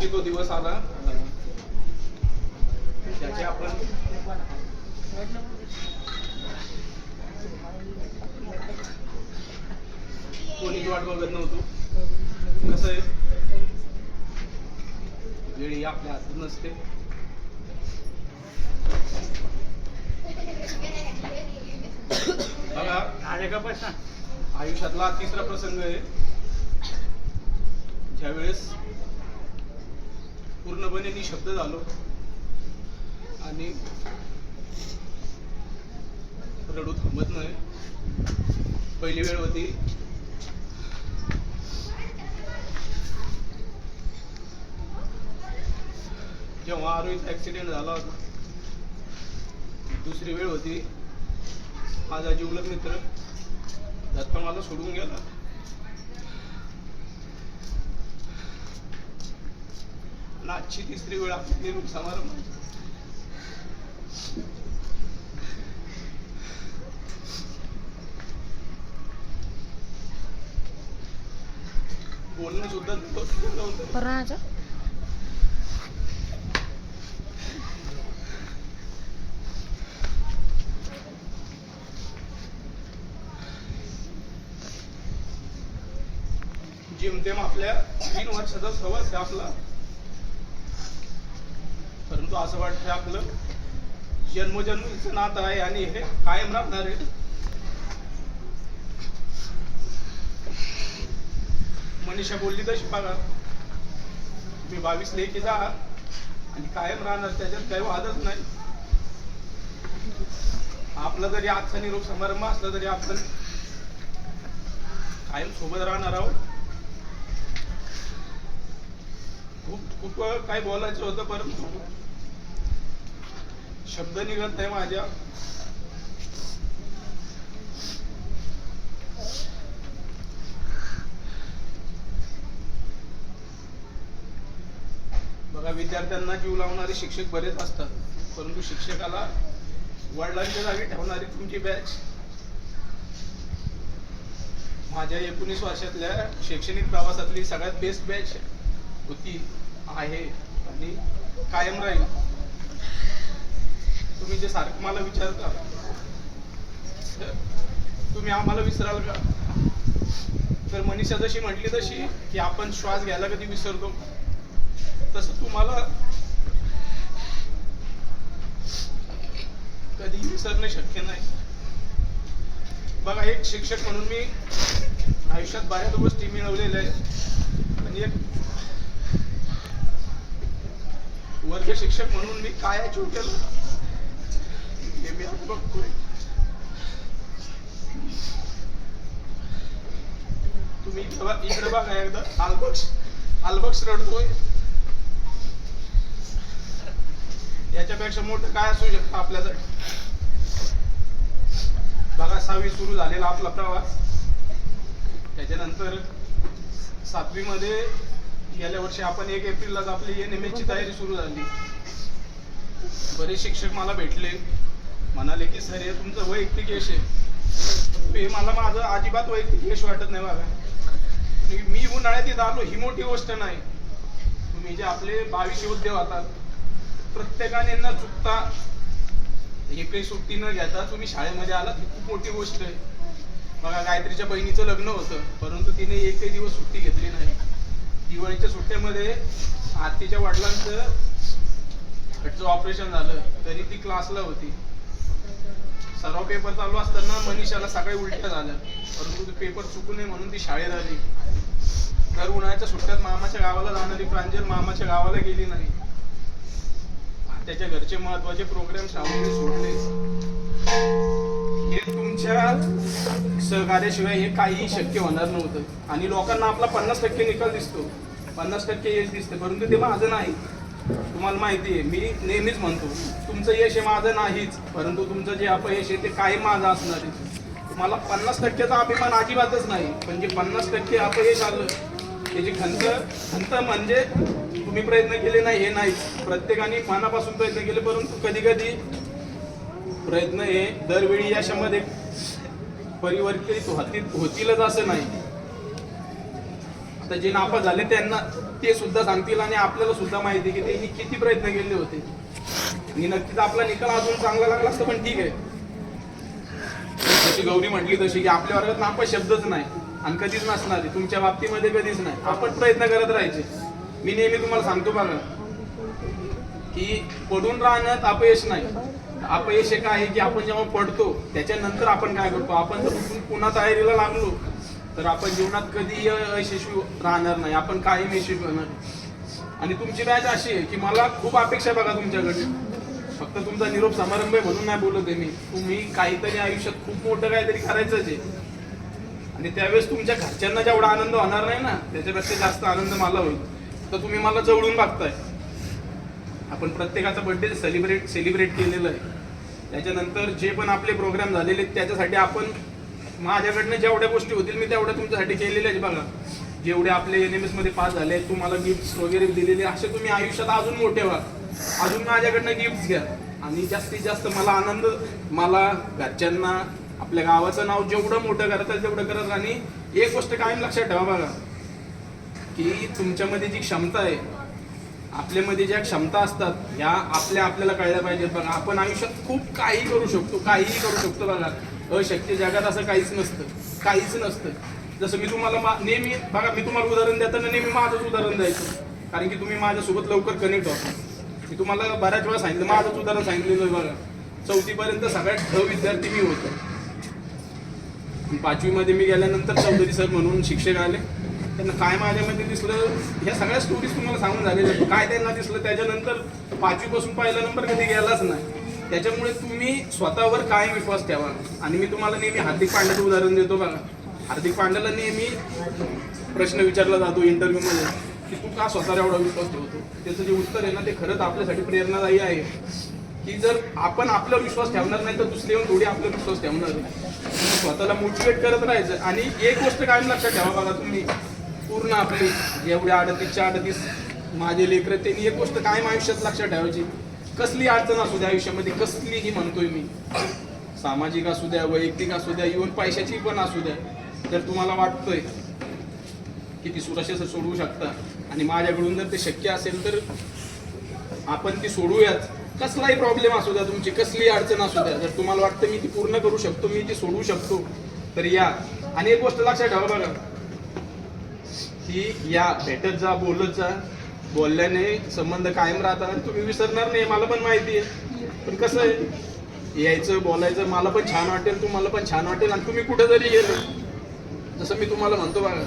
शेवटी तो दिवस आला ज्याचे आपण कोणीच वाट बघत नव्हतो. कसं आहे, वेळ आपल्या हातात नसते. बघा, आले का पैसा? आयुष्यातला तिसरा प्रसंग आहे ज्यावेळेस पूर्णपणे निशब्द झालो आणि रडू थांबत नाही. पहिली वेळ होती जेव्हा आरोहीचा ऍक्सिडेंट झाला होता. दुसरी वेळ होती माझा जिवलग मित्र दत्त मला सोडून गेला. आजची तिसरी वेळ आपली निरोप समारंभ. बोलणं सुद्धा नव्हतं. जेमतेम आपल्या 3 वर्षाचा सहवास आहे आपला. परंतु असं वाटतं आपलं जन्मोजन्मीचं नातं आहे आणि हे कायम राहणार आहे. मनीषा बोलली तशी बघा, तुम्ही 22 लेकीचा आणि कायम राहणार, त्याच्यात काही वादच नाही. आपला जरी आजचा निरोप समारंभ असला तरी आपण कायम सोबत राहणार आहोत. खूप काही बोलायचं होतं परंतु शब्द निघत नाही माझ्या. बघा, विद्यार्थ्यांना जीव लावणारे शिक्षक बरेच असतात, परंतु शिक्षकाला वडिलांच्या जागी ठेवणारी तुमची बॅच माझ्या 19 वर्षातल्या शैक्षणिक प्रवासातली सगळ्यात बेस्ट बॅच होती, आहे आणि कायम राहील. तुम्ही जे सारखं मला विचारता तुम्ही आम्हाला विसराल का, तर मनीषा जशी म्हटली तशी की आपण श्वास घ्यायला कधी विसरतो, तसं तुम्हाला कधी विसरणं शक्य नाही. बघा, एक शिक्षक म्हणून मी आयुष्यात बऱ्याच गोष्टी मिळवलेल्या आहेत आणि एक वर्ग शिक्षक म्हणून मी काय अचीव केलं हे मी आज बघतोय. तुम्ही इकडे बघा एकदा, अल्बक्स रडतोय. याच्यापेक्षा मोठं काय असू शकतं आपल्यासाठी. बघा, 6वी सुरू झालेला आपला प्रवास, त्याच्यानंतर 7वी मध्ये गेल्या वर्षी आपण 1 एप्रिललाच आपली NMH ची तयारी सुरू झाली. बरेच शिक्षक मला भेटले, म्हणाले की सर हे तुमचं वैयक्तिक यश आहे. हे मला माझं अजिबात वैयक्तिक यश वाटत नाही. बघा, मी उन्हाळ्यात इथं आलो ही मोठी गोष्ट नाही. तुम्ही जे आपले 22 योद्धे होतात, प्रत्येकाने न चुकता एक काही सुट्टी न घेता तुम्ही शाळेमध्ये आलात ही खूप मोठी गोष्ट आहे. बघा, गायत्रीच्या बहिणीचं लग्न होतं, परंतु तिने एकही दिवस सुट्टी घेतली नाही. दिवाळीच्या सुट्ट्यामध्ये आरतीच्या वडिलांचं हटचं ऑपरेशन झालं तरी ती क्लासला होती. सराव पेपर चालू असताना मनीषाला सकाळी उलट्या झाल्या, परंतु पेपर चुकू नये म्हणून ती शाळेत आली. दर उन्हाळ्याच्या सुट्ट्यात मामाच्या गावाला जाणारी प्रांजल मामाच्या गावाला गेली नाही. त्याच्या घरचे महत्वाचे प्रोग्राम शाळेने सोडले. हे तुमच्या सहकार्याशिवाय हे काहीही शक्य होणार नव्हतं. आणि लोकांना आपला 50% निकाल दिसतो, 50% यश दिसतं, परंतु ते माझं नाही. तुम्हाला माहिती आहे, मी नेहमीच म्हणतो तुमचं यश हे माझं नाहीच, परंतु तुमचं जे अपयश आहे ते काही माझं असणार आहे. तुम्हाला 50%चा अभिमान अजिबातच नाही, पण जे 50% अपयश आलं त्याची खंत म्हणजे तुम्ही प्रयत्न केले नाही हे नाहीच. प्रत्येकाने मनापासून प्रयत्न केले, परंतु कधी कधी प्रयत्न हे दरवेळी यशामध्ये परिवर्तित होतीलच असं नाही. आता जे नापास झाले त्यांना ते सुद्धा सांगतील आणि आपल्याला सुद्धा माहिती आहे की त्यांनी किती प्रयत्न केले होते. आणि नक्कीच आपला निकाल अजून चांगला लागला असतं, पण ठीक आहे. जशी गौरी म्हटली तशी की आपल्या वर्गात नापास शब्दच नाही आणि कधीच नसणार आहे, तुमच्या बाबतीमध्ये कधीच नाही. आपण प्रयत्न करत राहायचे. मी नेहमी तुम्हाला सांगतो बघा की पडून राहण्यात अपयश नाही. अपयश एक आहे की आपण जेव्हा पडतो त्याच्यानंतर आपण काय करतो, आपण जर पुन्हा तयारीला लागलो तर आपण जीवनात कधी यशस्वी राहणार नाही, आपण कायम यशस्वी होणार. आणि तुमची बॅच अशी आहे की मला खूप अपेक्षा बघा तुमच्याकडे. फक्त तुमचा निरोप समारंभ आहे म्हणून नाही बोलत आहे मी. तुम्ही काहीतरी आयुष्यात खूप मोठं काहीतरी करायचंच आहे आणि त्यावेळेस तुमच्या घरच्यांना जेवढा आनंद होणार नाही ना त्याच्यापेक्षा जास्त आनंद मला होईल. तर तुम्ही मला जवळून बघताय. आपण प्रत्येकाचा बर्थडे सेलिब्रेट केलेलं आहे. त्याच्यानंतर जे पण आपले प्रोग्राम झालेले त्याच्यासाठी आपण माझ्याकडनं जेवढ्या गोष्टी होतील मी तेवढ्या तुमच्यासाठी केलेल्या आहेत. बघा जेवढे आपले NMS मध्ये पास झाले तुम्हाला गिफ्ट्स वगैरे दिलेले, असे तुम्ही आयुष्यात अजून मोठे व्हा, अजून माझ्याकडनं गिफ्ट्स घ्या आणि जास्तीत जास्त मला आनंद, मला घरच्यांना, आपल्या गावाचं नाव जेवढं मोठं करता तेवढं करत. आणि एक गोष्ट कायम लक्षात ठेवा बघा की तुमच्यामध्ये जी क्षमता आहे, आपल्यामध्ये ज्या क्षमता असतात ह्या आपल्याला कळल्या पाहिजेत. बघा आपण आयुष्यात खूप काही करू शकतो, काहीही करू शकतो. बघा अशक्य जगात असं काहीच नसतं, काहीच नसतं. जसं मी तुम्हाला नेहमी बघा, मी तुम्हाला उदाहरण देताना नेहमी माझंच उदाहरण द्यायचं, कारण की तुम्ही माझ्यासोबत लवकर कनेक्ट होता. मी तुम्हाला बऱ्याच वेळा सांगितलं, माझंच उदाहरण सांगितलेलं आहे. बघा 4थी पर्यंत सगळ्यात ढ विद्यार्थी मी होतो. 5वी मध्ये मी गेल्यानंतर चौधरी सर म्हणून शिक्षक आले. त्यांना काय माझ्यामध्ये दिसलं, ह्या सगळ्या स्टोरीज तुम्हाला सांगून झालेल्या, काय त्यांना दिसलं. त्याच्यानंतर 5वी पासून पहिला नंबर कधी गेलाच नाही. त्याच्यामुळे तुम्ही स्वतःवर कायम विश्वास ठेवा. आणि मी तुम्हाला नेहमी हार्दिक पांड्याचं उदाहरण देतो. बघा हार्दिक पांड्याला नेहमी प्रश्न विचारला जातो इंटरव्ह्यूमध्ये की तू का स्वतःवर एवढा विश्वास ठेवतो. त्याचं जे उत्तर आहे ना ते खरंच आपल्यासाठी प्रेरणादायी आहे की जर आपण आपल्यावर विश्वास ठेवणार नाही तर दुसरे येऊन थोडी आपल्यावर विश्वास ठेवणार आहे. स्वतःला मोटिवेट करत राहायचं. आणि एक गोष्ट कायम लक्षात ठेवा बघा, तुम्ही पूर्ण आपली जेवढ्या 38 माझे लेकरं त्यांनी एक गोष्ट कायम आयुष्यात लक्षात ठेवायची, कसली अडचण असू द्या आयुष्यामध्ये, कसलीही म्हणतोय मी, सामाजिक असू द्या, वैयक्तिक असू द्या, इव्हन पैशाची पण असू द्या, जर तुम्हाला वाटतंय की ती सुरक्षित सोडवू शकता आणि माझ्याकडून जर ते शक्य असेल तर आपण ती सोडूयाच. कसलाही प्रॉब्लेम असू द्या, तुमची कसलीही अडचण असू द्या, जर तुम्हाला वाटतं मी ती पूर्ण करू शकतो, मी ती सोडवू शकतो तर या. आणि एक गोष्ट लक्षात ठेवा बघा की या भेटत जा, बोलत जा, बोलल्याने संबंध कायम राहतात आणि तुम्ही विसरणार नाही, मला पण माहिती आहे. पण कसं आहे, यायचं बोलायचं, मला पण छान वाटेल, तुम्हाला पण छान वाटेल. आणि तुम्ही कुठे जरी गेले, जसं मी तुम्हाला म्हणतो बघा,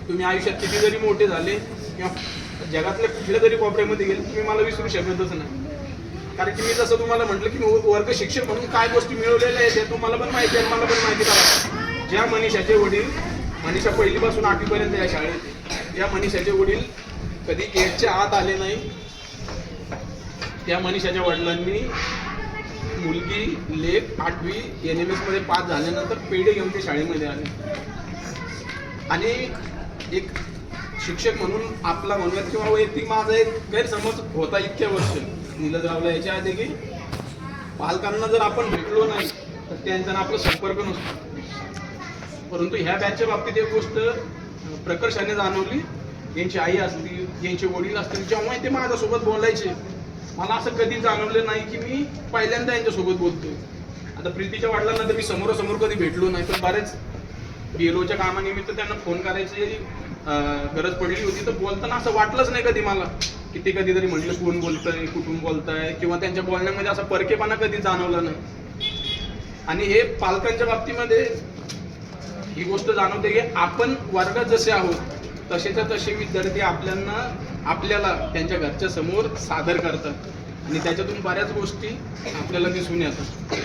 तुम्ही आयुष्यात किती जरी मोठे झाले किंवा जगातल्या कुठल्या जरी कोपऱ्यामध्ये गेले, तुम्ही मला विसरू शकतच नाही. कारण की मी जसं तुम्हाला म्हटलं की मी वर्ग शिक्षक म्हणून काय गोष्टी मिळवलेल्या आहेत ते तुम्हाला पण माहिती आहे, मला पण माहिती आहे. ज्या मनीषाचे वडील, मनीषा पहिलीपासून 8वी पर्यंत या शाळेत, या मनीषाचे वडील कधी गेटच्या आत आले नाही. त्या मनीषाच्या वडिलांनी मुलगी लेख 8वी NMS मध्ये पास झाल्यानंतर पेढे घेऊन ते शाळेमध्ये आले. आणि एक शिक्षक म्हणून आपला म्हणूयात किंवा वैयक्तिक माझा एक गैरसमज होता इतक्या वर्ष निलजगावला याच्या आधी की पालकांना जर आपण भेटलो नाही तर त्यांचा आपला संपर्क नसतो. परंतु ह्या बॅचच्या बाबतीत एक गोष्ट प्रकर्षाने जाणवली. यांची आई असतील, यांचे वडील असतील, जेव्हा ते माझ्यासोबत बोलायचे मला असं कधी जाणवलं नाही की मी पहिल्यांदा यांच्यासोबत बोलतोय. आता प्रीतीच्या वडिलांना तर मी समोरासमोर कधी भेटलो नाही, पण बरेच BLOच्या कामानिमित्त त्यांना फोन करायची गरज पडली होती. तर बोलताना असं वाटलंच नाही कधी मला की ते कधीतरी म्हटलं कोण बोलतंय, कुठून बोलताय, किंवा त्यांच्या बोलण्यामध्ये असा परकेपणा कधी जाणवला नाही. आणि हे पालकांच्या बाबतीमध्ये ही गोष्ट जाणवते की आपण वर्गात जसे आहोत तसेच्या तसे विद्यार्थी आपल्याला त्यांच्या घरच्या समोर सादर करतात आणि त्याच्यातून बऱ्याच गोष्टी आपल्याला दिसून येतात.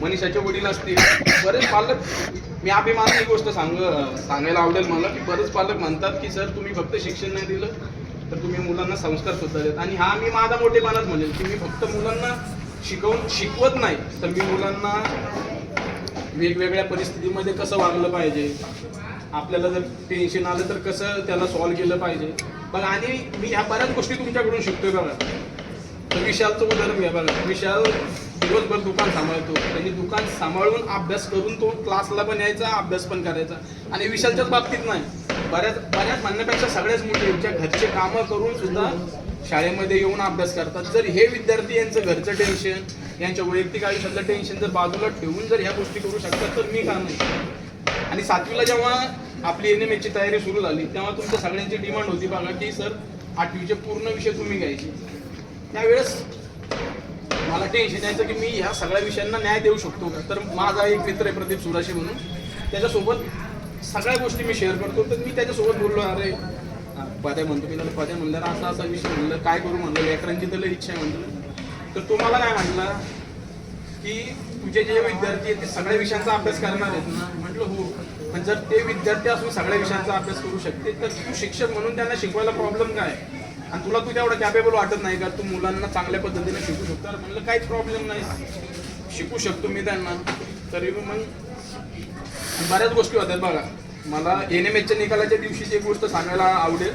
मनीषाचे वडील असतील, बरेच पालक, मी अभिमान ही गोष्ट सांगायला आवडेल मला की बरेच पालक म्हणतात की सर तुम्ही फक्त शिक्षण नाही दिलं तर तुम्ही मुलांना संस्कार सुद्धा देत. आणि हा मी माझा मोठेपणाच म्हणेल की मी फक्त मुलांना शिकवत नाही तर मी मुलांना वेगवेगळ्या परिस्थितीमध्ये कसं वागलं पाहिजे, आपल्याला जर टेन्शन आलं तर कसं त्याला सॉल्व्ह केलं पाहिजे बघा. आणि मी ह्या बऱ्याच गोष्टी तुमच्याकडून शिकतोय बघा. तर विशालचं उदाहरण घ्या बघा. विशाल दिवसभर दुकान सांभाळतो, त्यांनी दुकान सांभाळून अभ्यास करून तो क्लासला पण यायचा, अभ्यास पण करायचा. आणि विशालच्याच बाबतीत नाही, बऱ्याच म्हणण्यापेक्षा सगळ्याच मुली ज्या घरचे कामं करून सुद्धा शाळेमध्ये येऊन अभ्यास करतात. जर हे विद्यार्थी यांचं घरचं टेन्शन, यांच्या वैयक्तिक आयुष्यातलं टेन्शन जर बाजूला ठेवून जर ह्या गोष्टी करू शकतात तर मी का नाही. आणि 7वीला जेव्हा आपली NMH ची तयारी सुरू झाली तेव्हा तुमच्या सगळ्यांची डिमांड होती बघा की सर 8वीचे पूर्ण विषय तुम्ही घ्यायचे. त्यावेळेस मला टेन्शन यायचं की मी ह्या सगळ्या विषयांना न्याय देऊ शकतो का. तर माझा एक मित्र आहे प्रदीप सुराशी म्हणून, त्याच्यासोबत सगळ्या गोष्टी मी शेअर करतो. तर मी त्याच्यासोबत बोललो, अरे पद्या म्हणतो मी त्याला, पद्या म्हणलं असा असा विषय म्हणलं काय करू म्हणलं, लेकरांची तर इच्छा आहे म्हणलं. तर तो मला काय म्हटला की तुझे जे विद्यार्थी आहेत ते सगळ्या विषयांचा अभ्यास करणार आहेत ना. म्हटलं हो, पण जर ते विद्यार्थी असून सगळ्या विषयांचा अभ्यास करू शकते तर तू शिक्षक म्हणून त्यांना शिकवायला प्रॉब्लेम काय. आणि तुला तू तेवढं कॅपेबल वाटत नाही का तू मुलांना चांगल्या पद्धतीने शिकू शकतो. म्हणलं काहीच प्रॉब्लेम नाही, शिकू शकतो मी त्यांना. तरी मग बऱ्याच गोष्टी होत्यात बघा. मला NMH च्या निकालाच्या दिवशीची एक गोष्ट सांगायला आवडेल.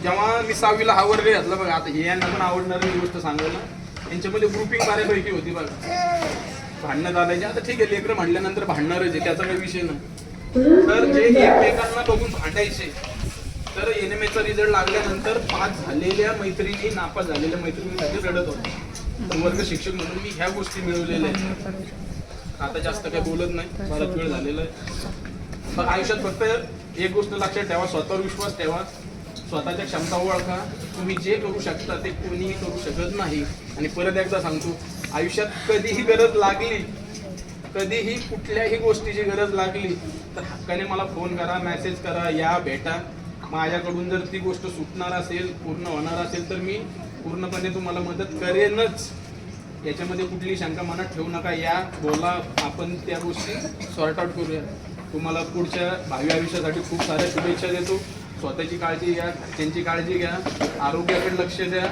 जेव्हा मी 6वीला हा वर्ग घातला बघा, आता हे यांना पण आवडणारी गोष्ट सांगायला, यांच्यामध्ये ग्रुपिंग बऱ्यापैकी होती बघा. भांडणं झाल्याचे, आता ठीक आहे लेकरं म्हणल्यानंतर भांडणारच आहे, त्याचा काही विषय नाही. तर जे एकमेकांना बघून भांडायचे, तर NMH चा रिझल्ट लागल्यानंतर पास झालेल्या मैत्रिणी नापास झालेल्या मैत्रिणींसाठी रडत होते. वर्ग शिक्षक म्हणून मी ह्या गोष्टी मिळवलेल्या आहेत. आता जास्त काही बोलत नाही, बराच वेळ झालेला आहे. पण आयुष्यात फक्त एक गोष्ट लक्षात ठेवा, स्वतःवर विश्वास ठेवा, स्वतःच्या क्षमता ओळखा. तुम्ही जे करू शकता ते कोणीही करू शकत नाही. आणि परत एकदा सांगतो, आयुष्यात कधीही गरज लागली, कधीही कुठल्याही गोष्टीची गरज लागली तर हक्काने मला फोन करा, मेसेज करा, या भेटा. माझ्याकडून जर ती गोष्ट सुटणार असेल, पूर्ण होणार असेल तर मी पूर्णपणे तुम्हाला मदत करेनच. याच्यामध्ये कुठली शंका मनात ठेवू नका. या बोला, आपण त्या गोष्टी सॉर्ट आउट करूया. तुम्हाला पुढच्या भावी आयुष्यासाठी खूप साऱ्या शुभेच्छा देतो. स्वतःची काळजी घ्या, घरच्यांची काळजी घ्या, आरोग्याकडे लक्ष द्या.